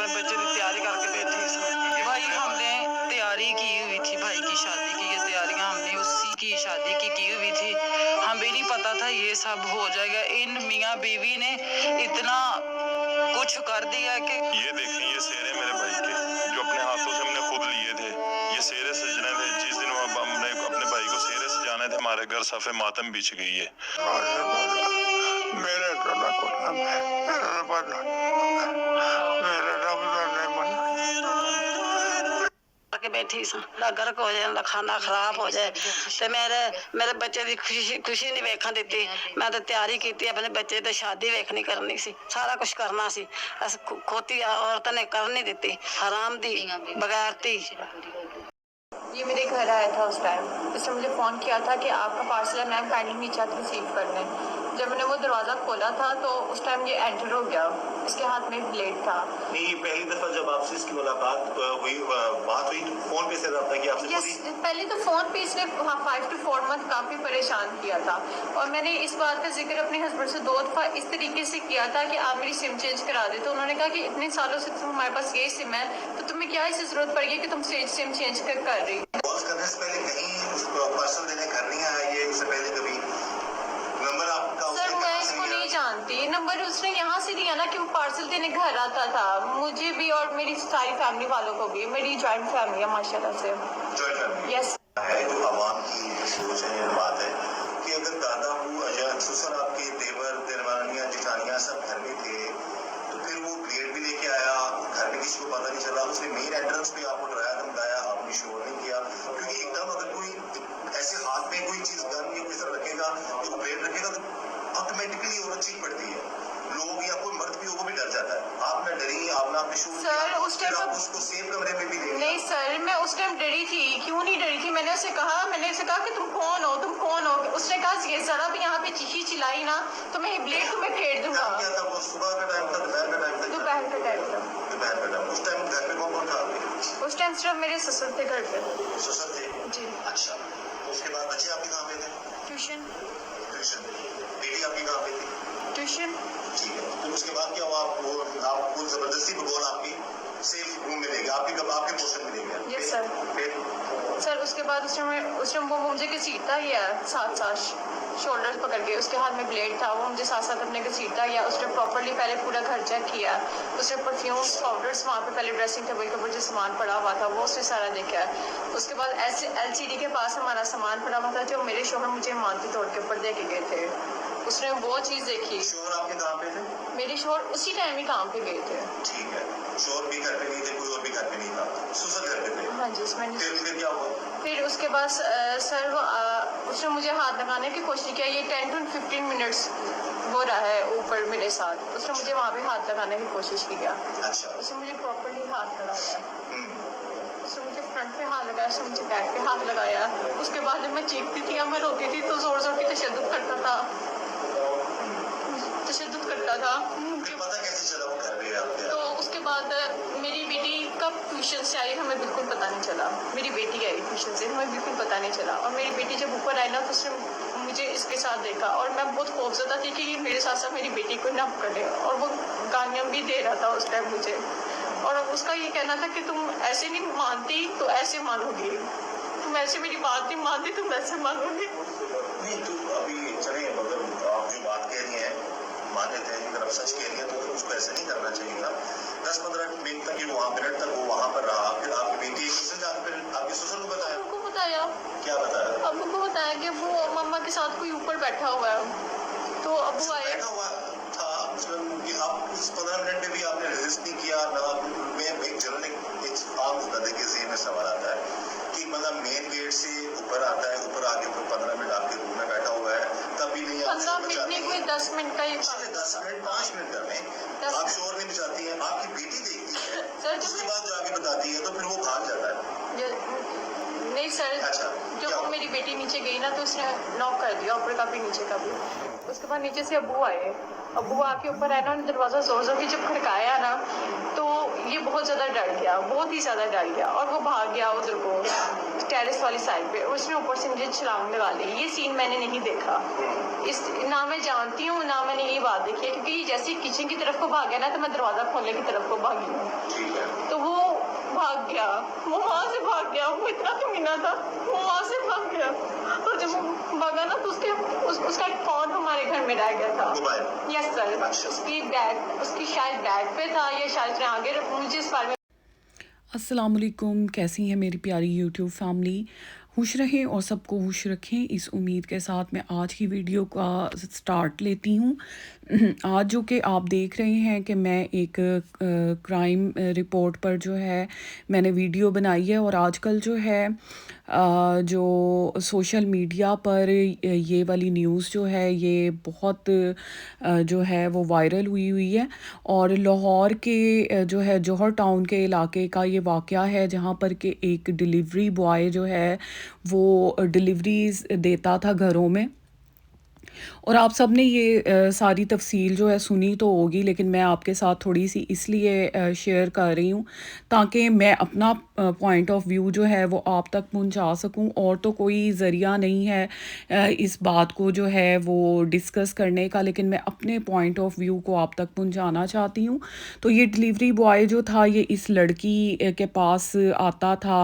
अपने बच्चे की तैयारी करके बैठी थी। भाई हमने तैयारी की हुई थी, भाई की शादी की ये तैयारियां हमने उसी की शादी की हुई थी। हमें नहीं पता था ये सब हो जाएगा। इन मियाँ बीवी ने इतना कुछ कर दिया कि ये देखें, ये सेहरे मेरे भाई के जो अपने हाथों से हमने खुद लिए थे। ये सेहरे सजने थे। जिस दिन हमने अपने भाई को सेहरे सजाने थे, हमारे घर सफ़े मातम बिछ गई है। मेरे के बैठी गर्क हो जाए, खाना खराब हो जाए तो मेरे बच्चे की खुशी नहीं वेखन दी। मैं तो तैयारी की अपने बच्चे की शादी वेखनी करनी सी, सारा कुछ करना सी। खोती औरत ने कर नहीं दी, हराम दी बगैरती। ये मेरे घर आया था उस टाइम, उसने मुझे फ़ोन किया था कि आपका पार्सल है मैम, काइंडली नीचे आकर रिसीव कर लें। जब मैंने वो दरवाज़ा खोला था तो उस टाइम ये एंटर हो गया, इसके हाथ में ब्लेड था। नहीं, पहली दफ़ा जब आपसे इसकी मुलाकात हुई, बात हुई तो फ़ोन पे से रहा कि आपसे पहले तो फ़ोन पे इसने 5 to 4 मंथ काफ़ी परेशान किया था। और मैंने इस बात का जिक्र अपने हस्बैंड से 2 दफ़ा इस तरीके से किया था कि आप मेरी सिम चेंज करा दे। तो उन्होंने कहा कि इतने सालों से हमारे पास ये सिम है तो तुम्हें क्या इससे ज़रूरत पड़ गई कि तुम सिम चेंज कर रही हो। कॉल करने से पहले कहीं पार्सल देने घर नहीं आया ये, इससे पहले कभी नंबर आपका? सर मैं इसको नहीं जानती, नंबर उसने यहाँ से दिया ना कि वो पार्सल देने घर आता था, मुझे भी और मेरी सारी फैमिली वालों को भी। मेरी जॉइंट फैमिली है माशाल्लाह से। जॉइंट फैमिली यस है। जो आवाम की सोच है, बात है कि अगर दादा या ससुर आपके देवर देवरानियां जेठानियां सब घर में थे तो फिर वो ब्लेड भी लेके आया, घर में किसी को पता नहीं चला, उसने मेन एंट्रेंस पे आपको डराया धमकाया, आपने शोर नहीं किया। क्योंकि एकदम अगर कोई ऐसे हाथ में कोई चीज गन या कोई तरह रखेगा तो ब्लेड रखेगा तो ऑटोमेटिकली औरत चीख पड़ती है, लोग या कोई मर्द भी हो वो भी डर जाता है। आप ना डरी, आप ना आपने शोर सर उस टाइम आप उसको सेफ कमरे में भी ले। नहीं सर मैं उस टाइम डरी थी, क्यों नहीं डरी थी, मैंने उसे कहा कि तुम कौन हो, तुम कौन हो। उसने कहा जरा भी यहाँ पे चीखी चिल्लाई ना तो मैं ब्लेड तुम्हें फेर दूंगा। क्या था वो? सुबह का टाइम था, दोपहर का टाइम था? दोपहर का टाइम था। दोपहर का टाइम। उस टाइम घर पे कौन कौन था आपके? उस टाइम सिर्फ मेरे ससुर थे घर पे। ससुर थे जी। अच्छा, उसके बाद बच्चे आपके कहाँ पे थे? ट्यूशन। ट्यूशन। बेटी आपकी कहाँ पे थी? ट्यूशन। ठीक है, तो उसके बाद क्या हुआ? आपको जबरदस्ती भगवान आपकी सेफ रूम में ले गया, आपके पोर्शन में ले गया? Yes sir. फिर सर उसके बाद उसने वो मुझे घसीटता गया साथ शोल्डर पकड़ के, उसके हाथ में ब्लेड था, वो मुझे साथ अपने घसीटता गया। उसने प्रॉपर्ली पहले पूरा घर चेक किया, उसने परफ्यूम्स पाउडर्स वहाँ पे पहले ड्रेसिंग टेबल के ऊपर जो सामान पड़ा हुआ था वो उसने सारा देखा। उसके बाद ऐसे LCD के पास हमारा सामान पड़ा हुआ था जो मेरे शोहर मुझे मानती तोड़ के ऊपर दे के गए थे, उसने वो चीज़ देखी। शोर आपके कहाँ पे थे? मेरे शोहर उसी टाइम ही काम पे गए थे। ठीक है, शोर भी घर पे नहीं थे, कोई और भी घर पे नहीं था, ससुर घर पे थे? हाँ जी। फिर क्या हुआ? फिर उसके बाद सर उसने मुझे हाथ लगाने की कोशिश किया, ये 10 to 15 मिनट्स हो रहा है ऊपर मेरे साथ, उसने मुझे वहाँ पे हाथ लगाने की कोशिश किया। अच्छा। उसने मुझे प्रॉपर्ली हाथ लगाया, उसने मुझे फ्रंट पे हाथ लगाया, उसने मुझे बैक पे हाथ लगाया। उसके बाद जब मैं चीखती थी या मैं रोती थी तो जोर जोर की तशद्दुद करता था। फिर पता कैसे चला वो घर पे आपके? तो उसके बाद मेरी बेटी कब ट्यूशन से आई हमें बिल्कुल पता नहीं चला। मेरी बेटी आई ट्यूशन से, हमें बिल्कुल पता नहीं चला। और मेरी बेटी जब ऊपर आई ना तो उसने मुझे इसके साथ देखा और मैं बहुत खौफजदा थी कि मेरे साथ साथ मेरी बेटी को ना पकड़े, और वो गालियाँ भी दे रहा था उस टाइम मुझे। और उसका ये कहना था कि तुम ऐसे नहीं मानती तो ऐसे मानोगी, तुम ऐसे मेरी बात नहीं मानती तुम ऐसे मानोगी। नहीं तो अभी चले, मतलब आप जो बात कह रही हैं मान लेते हैं, अगर आप सच कह रही हैं तो उसको ऐसे नहीं करना चाहिए था। 10-15 मिनट तक मिनट तक वो वहाँ पर रहा, फिर आपकी बेटी फिर आपके ससुर को बताया? उनको बताया। क्या बताया? अब उनको बताया कि वो मम्मा के साथ कोई ऊपर बैठा हुआ है, तो अब वो आया। बैठा हुआ था कि आप उस 15 मिनट में भी आपने रेजिस्ट नहीं किया ना? मैं एक जनरल एक आम बंदे के ज़हन में सवाल आता है कि मतलब मेन गेट से ऊपर आता है, ऊपर आके 15 मिनट आपके रूम में बैठा हुआ है, तब भी नहीं 15 मिनट नहीं, कोई 10 मिनट का ही। 10 मिनट 5 मिनट कर लें, आप शोर नहीं मचाती हैं, आपकी बेटी देखती है, उसके बाद जो आगे बताती है तो फिर वो भाग जाता है। नहीं सर, अच्छा, जो मेरी बेटी बेटी नीचे गई ना तो उसने नॉक कर दिया, ऊपर का भी नीचे का भी। उसके बाद नीचे से अब्बू आए, अब्बू आके ऊपर आए ना, उन्होंने दरवाज़ा ज़ोर ज़ोर की जब खड़काया ना तो ये बहुत ज़्यादा डर गया, बहुत ही ज़्यादा डर गया और वो भाग गया उधर को टेरेस वाली साइड पे और उसने ऊपर से मुझे छलांग लगा ली। ये सीन मैंने नहीं देखा, इस ना मैं जानती हूँ ना मैंने ये बात देखी है, क्योंकि जैसे किचन की तरफ को भाग गया ना तो मैं दरवाज़ा खोलने की तरफ को भागी हूँ, तो वो भाग गया, वो वहाँ से भाग गया, वो इतना कमीना था, वो वहाँ से भाग गया और जब वो भागा ना तो उसका एक फ़ोन हमारे घर में रह गया था। यस सर, उसकी शायद बैग पे था या शायद आगे, मुझे इस बारे में। अस्सलाम वालेकुम, कैसी हैं मेरी प्यारी यूट्यूब फैमिली। खुश रहें और सबको खुश रखें, इस उम्मीद के साथ मैं आज की वीडियो का स्टार्ट लेती हूँ। आज जो कि आप देख रहे हैं कि मैं एक क्राइम रिपोर्ट पर जो है मैंने वीडियो बनाई है और आजकल जो है जो सोशल मीडिया पर ये वाली न्यूज़ जो है ये बहुत जो है वो वायरल हुई है और लाहौर के जो है जौहर टाउन के इलाके का ये वाक़या है, जहाँ पर कि एक डिलीवरी बॉय जो है वो डिलीवरीज़ देता था घरों में। और आप सब ने ये सारी तफसील जो है सुनी तो होगी, लेकिन मैं आपके साथ थोड़ी सी इसलिए शेयर कर रही हूँ ताकि मैं अपना पॉइंट ऑफ व्यू जो है वो आप तक पहुँचा सकूँ, और तो कोई ज़रिया नहीं है इस बात को जो है वो डिस्कस करने का, लेकिन मैं अपने पॉइंट ऑफ व्यू को आप तक पहुँचाना चाहती हूँ। तो ये डिलीवरी बॉय जो था ये इस लड़की के पास आता था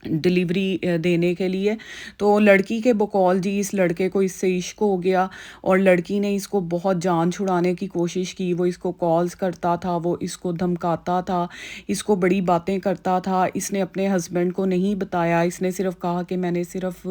डिलीवरी देने के लिए, तो लड़की के बकौल जी इस लड़के को इससे इश्क हो गया और लड़की ने इसको बहुत जान छुड़ाने की कोशिश की। वो इसको कॉल्स करता था, वो इसको धमकाता था, इसको बड़ी बातें करता था। इसने अपने हस्बैंड को नहीं बताया, इसने सिर्फ कहा कि मैंने सिर्फ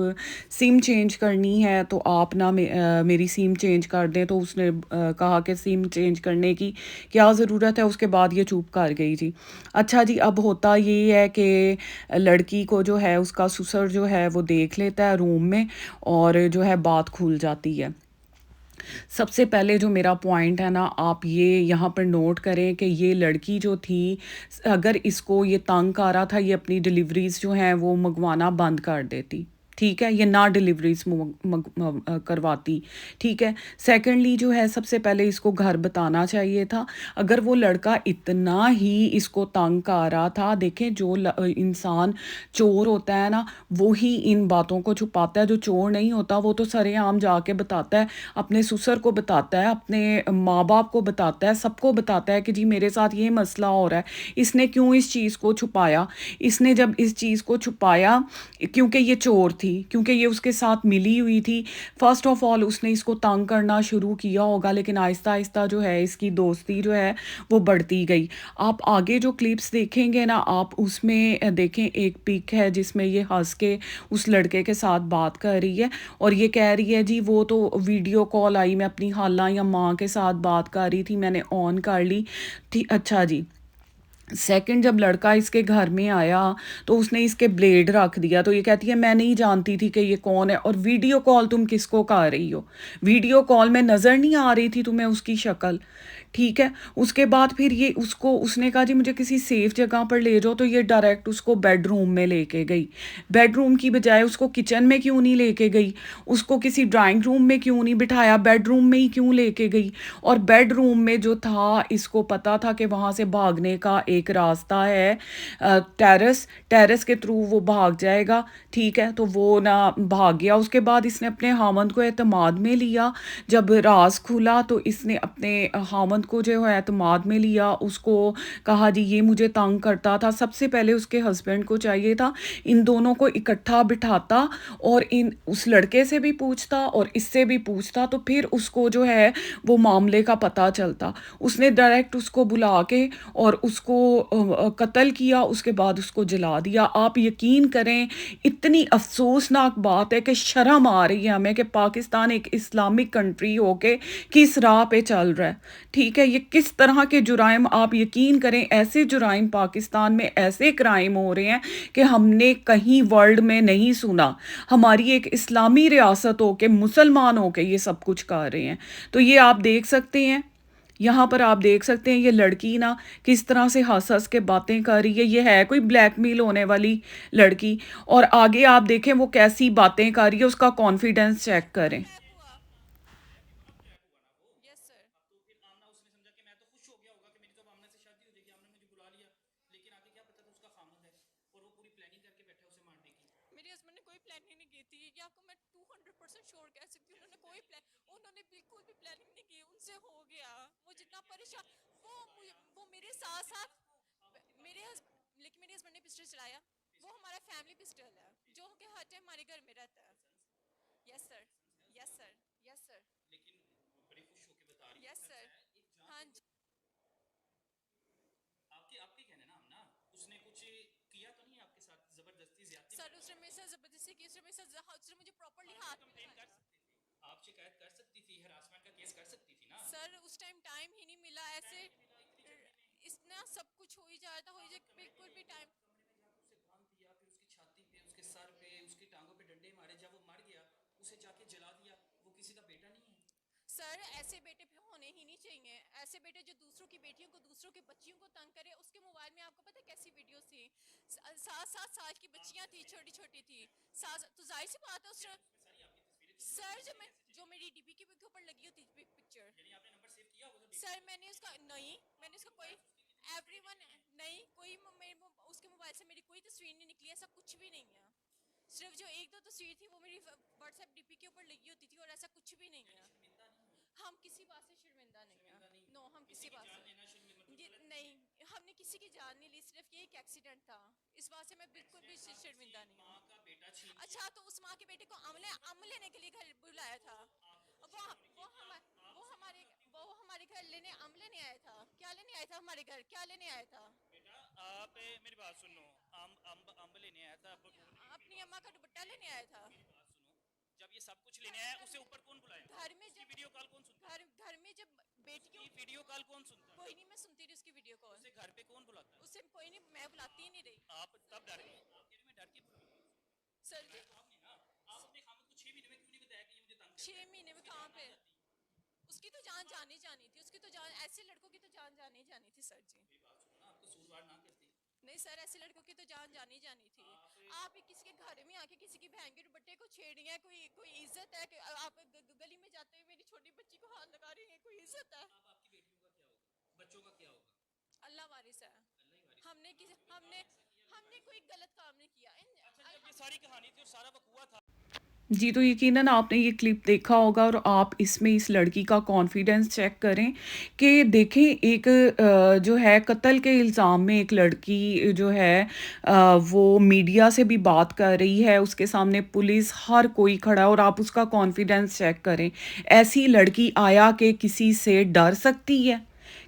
सिम चेंज करनी है तो आप ना मेरी सिम चेंज कर दें। तो उसने कहा कि सिम चेंज करने की क्या ज़रूरत है, उसके बाद ये चुप कर गई जी। अच्छा जी, अब होता ये है कि लड़की को जो है उसका ससुर जो है वो देख लेता है रूम में और जो है बात खुल जाती है। सबसे पहले जो मेरा पॉइंट है ना, आप ये यहाँ पर नोट करें कि ये लड़की जो थी, अगर इसको ये तंग आ रहा था, ये अपनी डिलीवरीज जो हैं वो मंगवाना बंद कर देती, ठीक है, ये ना डिलीवरीज करवाती, ठीक है। सेकंडली जो है सबसे पहले इसको घर बताना चाहिए था। अगर वो लड़का इतना ही इसको तंग कर रहा था, देखें जो इंसान चोर होता है ना वो ही इन बातों को छुपाता है, जो चोर नहीं होता वो तो सरेआम जाके बताता है, अपने ससुर को बताता है, अपने माँ बाप को बताता है, सबको बताता है कि जी मेरे साथ ये मसला हो रहा है। इसने क्यों इस चीज़ को छुपाया? इसने जब इस चीज़ को छुपाया क्योंकि ये चोर थी, क्योंकि ये उसके साथ मिली हुई थी। फर्स्ट ऑफ ऑल उसने इसको तंग करना शुरू किया होगा, लेकिन आहिस्ता आहिस्ता जो है इसकी दोस्ती जो है वो बढ़ती गई। आप आगे जो क्लिप्स देखेंगे ना, आप उसमें देखें एक पिक है जिसमें ये हंस के उस लड़के के साथ बात कर रही है और ये कह रही है जी वो तो वीडियो कॉल आई, मैं अपनी खाला या माँ के साथ बात कर रही थी, मैंने ऑन कर ली थी। अच्छा जी, सेकंड जब लड़का इसके घर में आया तो उसने इसके ब्लेड रख दिया, तो ये कहती है मैं नहीं जानती थी कि ये कौन है, और वीडियो कॉल तुम किसको कर रही हो? वीडियो कॉल में नज़र नहीं आ रही थी तुम्हें उसकी शक्ल, ठीक है। उसके बाद फिर ये उसने कहा जी मुझे किसी सेफ जगह पर ले जाओ, तो ये डायरेक्ट उसको बेडरूम में लेके गई। बेडरूम की बजाय उसको किचन में क्यों नहीं लेके गई, उसको किसी ड्राइंग रूम में क्यों नहीं बिठाया, बेडरूम में ही क्यों लेके गई? और बेडरूम में जो था इसको पता था कि वहाँ से भागने का एक रास्ता है, टेरेस के थ्रू वो भाग जाएगा, ठीक है। तो वो ना भाग गया। उसके बाद इसने अपने हामंद को एतमाद में लिया। जब राज खुला तो इसने अपने हामंद को जो है एतमाद में लिया, उसको कहा जी ये मुझे तंग करता था। सबसे पहले उसके हस्बैंड को चाहिए था इन दोनों को इकट्ठा बिठाता और उस लड़के से भी पूछता और इससे भी पूछता, तो फिर उसको जो है वो मामले का पता चलता। उसने डायरेक्ट उसको बुला के और उसको कत्ल किया, उसके बाद उसको जला दिया। आप यकीन करें इतनी अफसोसनाक बात है कि शर्म आ रही है हमें कि पाकिस्तान एक इस्लामिक कंट्री होके किस राह पे चल रहा है, ठीक है। ये किस तरह के जुराइम, आप यकीन करें ऐसे जुराइम पाकिस्तान में, ऐसे क्राइम हो रहे हैं कि हमने कहीं वर्ल्ड में नहीं सुना। हमारी एक इस्लामी रियासत हो के, मुसलमान हो के ये सब कुछ कर रहे हैं। तो ये आप देख सकते हैं, यहाँ पर आप देख सकते हैं ये लड़की ना किस तरह से हंस हंस के बातें कर रही है। ये है कोई ब्लैकमेल होने वाली लड़की। और आगे आप देखें वो कैसी बातें कर रही है, उसका कॉन्फिडेंस चेक करें। Yes sir. मेरे हस्बैंड ने कोई प्लानिंग नहीं की थी, ये आपको मैं 200% श्योर कह सकती हूँ। उन्होंने बिल्कुल भी प्लानिंग नहीं की, उनसे हो गया। वो जितना परेशान, वो मेरे साथ साथ लेकिन मेरे हस्बैंड ने पिस्टल चलाया। वो हमारा फैमिली पिस्टल है जो कि हर टाइम हमारे घर में रहता है। Yes sir, yes sir, yes sir, yes sir. हाँ जी सर, उसने मेरे साथ जबरदस्ती की, उसने मुझे प्रॉपर्ली हाथ में उठाया। सर उस टाइम ही नहीं मिला, ऐसे इतना सब कुछ हो ही जाता, बिल्कुल भी टाइम। सर ऐसे बेटे भी होने ही नहीं चाहिए, ऐसे बेटे जो दूसरों की बेटियों को, दूसरों के बच्चियों को तंग करे। उसके मोबाइल में आपको पता है कैसी वीडियोस थी, 7-7 साल की बच्चियां थी, छोटी छोटी थी। तो जाहिर सी बात है उस सर जो मेरी डीपी के ऊपर लगी होती पिक्चर। सर मैंने उसका कोई एवरीवन नहीं, उसके मोबाइल से मेरी कोई तस्वीर नहीं निकली, ऐसा कुछ भी नहीं है। सिर्फ जो 1-2 तस्वीर थी वो मेरी व्हाट्सएप डीपी के ऊपर लगी होती थी, और ऐसा कुछ भी नहीं है। हम किसी बात से शर्मिंदा नहीं है। नो, हम किसी बात से नहीं, हमने किसी की जान नहीं ली, सिर्फ ये एक एक्सीडेंट था। इस बात से मैं बिल्कुल भी शर्मिंदा नहीं हूँ। अच्छा, तो उस माँ के बेटे को आम लेने के लिए घर बुलाया था। वो हमारे घर आम लेने आया था। क्या लेने आया था हमारे घर, क्या लेने आया था? आप मेरी बात सुनो। अम्ब लेने आया था, अपनी अम्मा का दुपट्टा लेने आया था। जब ये सब कुछ लेने आया, उसे ऊपर कौन बुलाया? घर में जब वीडियो कॉल कौन सुनता? घर में जब बेटियों वीडियो कॉल कौन सुनता? कोई नहीं, मैं सुनती रही उसकी वीडियो कॉल। उसे घर पे कौन बुलाता? उससे कोई नहीं, मैं बुलाती ही नहीं रही। आप तब डर गए? मैं डर के सर जी, आप अपने खामद को 6 महीने में क्यों नहीं बताया कि ये मुझे तंग 6 महीने में कहाँ पे? उसकी तो जान जानी थी, उसकी तो जान, ऐसे लड़कों की तो जान जानी थी सर जी। आपको सूरवार ना करती? नहीं सर, ऐसे लड़कों की तो जान जानी थी। आप किसी के घर में आके किसी की बहन के दुपट्टे को छेड़ी है, कोई इज्जत है? कि आप गली में जाते हुए मेरी छोटी बच्ची को हाथ लगा रही है, कोई इज्जत है? अब आपकी बेटियों का क्या होगा, बच्चों का क्या होगा? अल्लाह वारिस है। हमने कोई गलत काम नहीं किया। अच्छा, जब ये सारी कहानी थी और सारा वकूआ था, जी, तो यकीनन आपने ये क्लिप देखा होगा और आप इसमें इस लड़की का कॉन्फिडेंस चेक करें कि देखें एक जो है कत्ल के इल्ज़ाम में एक लड़की जो है वो मीडिया से भी बात कर रही है, उसके सामने पुलिस हर कोई खड़ा है और आप उसका कॉन्फिडेंस चेक करें। ऐसी लड़की आया कि किसी से डर सकती है,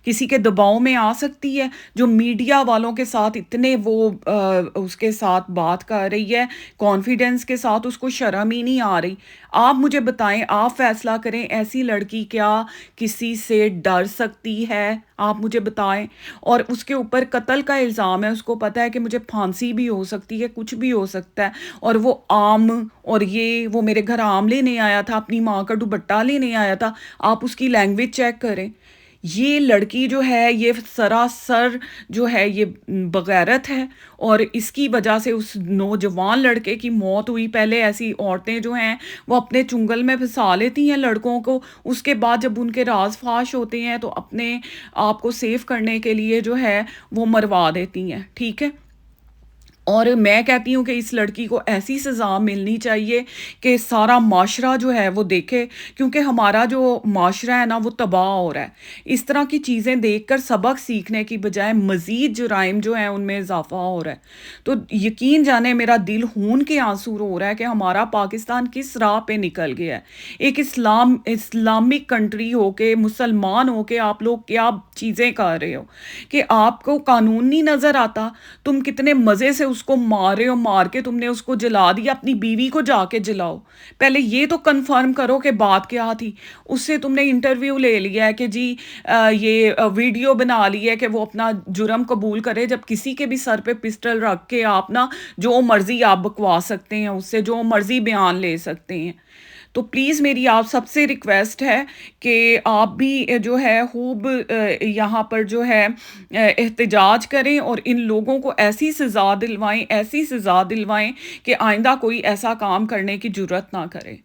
किसी के दबाव में आ सकती है, जो मीडिया वालों के साथ इतने वो उसके साथ बात कर रही है कॉन्फिडेंस के साथ, उसको शर्म ही नहीं आ रही। आप मुझे बताएं, आप फैसला करें, ऐसी लड़की क्या किसी से डर सकती है? आप मुझे बताएं। और उसके ऊपर कत्ल का इल्ज़ाम है, उसको पता है कि मुझे फांसी भी हो सकती है, कुछ भी हो सकता है, और वो आम और वो मेरे घर आम लेने आया था, अपनी माँ का दुपट्टा लेने आया था। आप उसकी लैंग्वेज चेक करें। ये लड़की जो है ये सरासर जो है ये बगैरत है, और इसकी वजह से उस नौजवान लड़के की मौत हुई। पहले ऐसी औरतें जो हैं वो अपने चुंगल में फंसा लेती हैं लड़कों को, उसके बाद जब उनके राज फाश होते हैं तो अपने आप को सेफ करने के लिए जो है वो मरवा देती हैं। ठीक है, और मैं कहती हूँ कि इस लड़की को ऐसी सज़ा मिलनी चाहिए कि सारा माशरा जो है वो देखे, क्योंकि हमारा जो माशरा है ना वो तबाह हो रहा है। इस तरह की चीज़ें देखकर सबक सीखने की बजाय मज़ीद जुराइम जो हैं उनमें इजाफा हो रहा है। तो यकीन जाने मेरा दिल खून के आंसू रो रहा है कि हमारा पाकिस्तान किस राह पे निकल गया है। एक इस्लामिक कंट्री हो के, मुसलमान हो के आप लोग क्या चीज़ें कर रहे हो कि आपको कानून नहीं नज़र आता? तुम कितने मज़े से उसको मार रहे हो, मार के तुमने उसको जला दिया, अपनी बीवी को जाके जलाओ। पहले ये तो कंफर्म करो कि बात क्या थी। उससे तुमने इंटरव्यू ले लिया है कि जी ये वीडियो बना ली है कि वो अपना जुर्म कबूल करे, जब किसी के भी सर पे पिस्टल रख के आप ना जो मर्जी आप बकवा सकते हैं, उससे जो मर्जी बयान ले सकते हैं। तो प्लीज़ मेरी आप सबसे रिक्वेस्ट है कि आप भी जो है खूब यहाँ पर जो है एहतजाज करें और इन लोगों को ऐसी सज़ा दिलवाएं कि आइंदा कोई ऐसा काम करने की जुर्रत ना करे।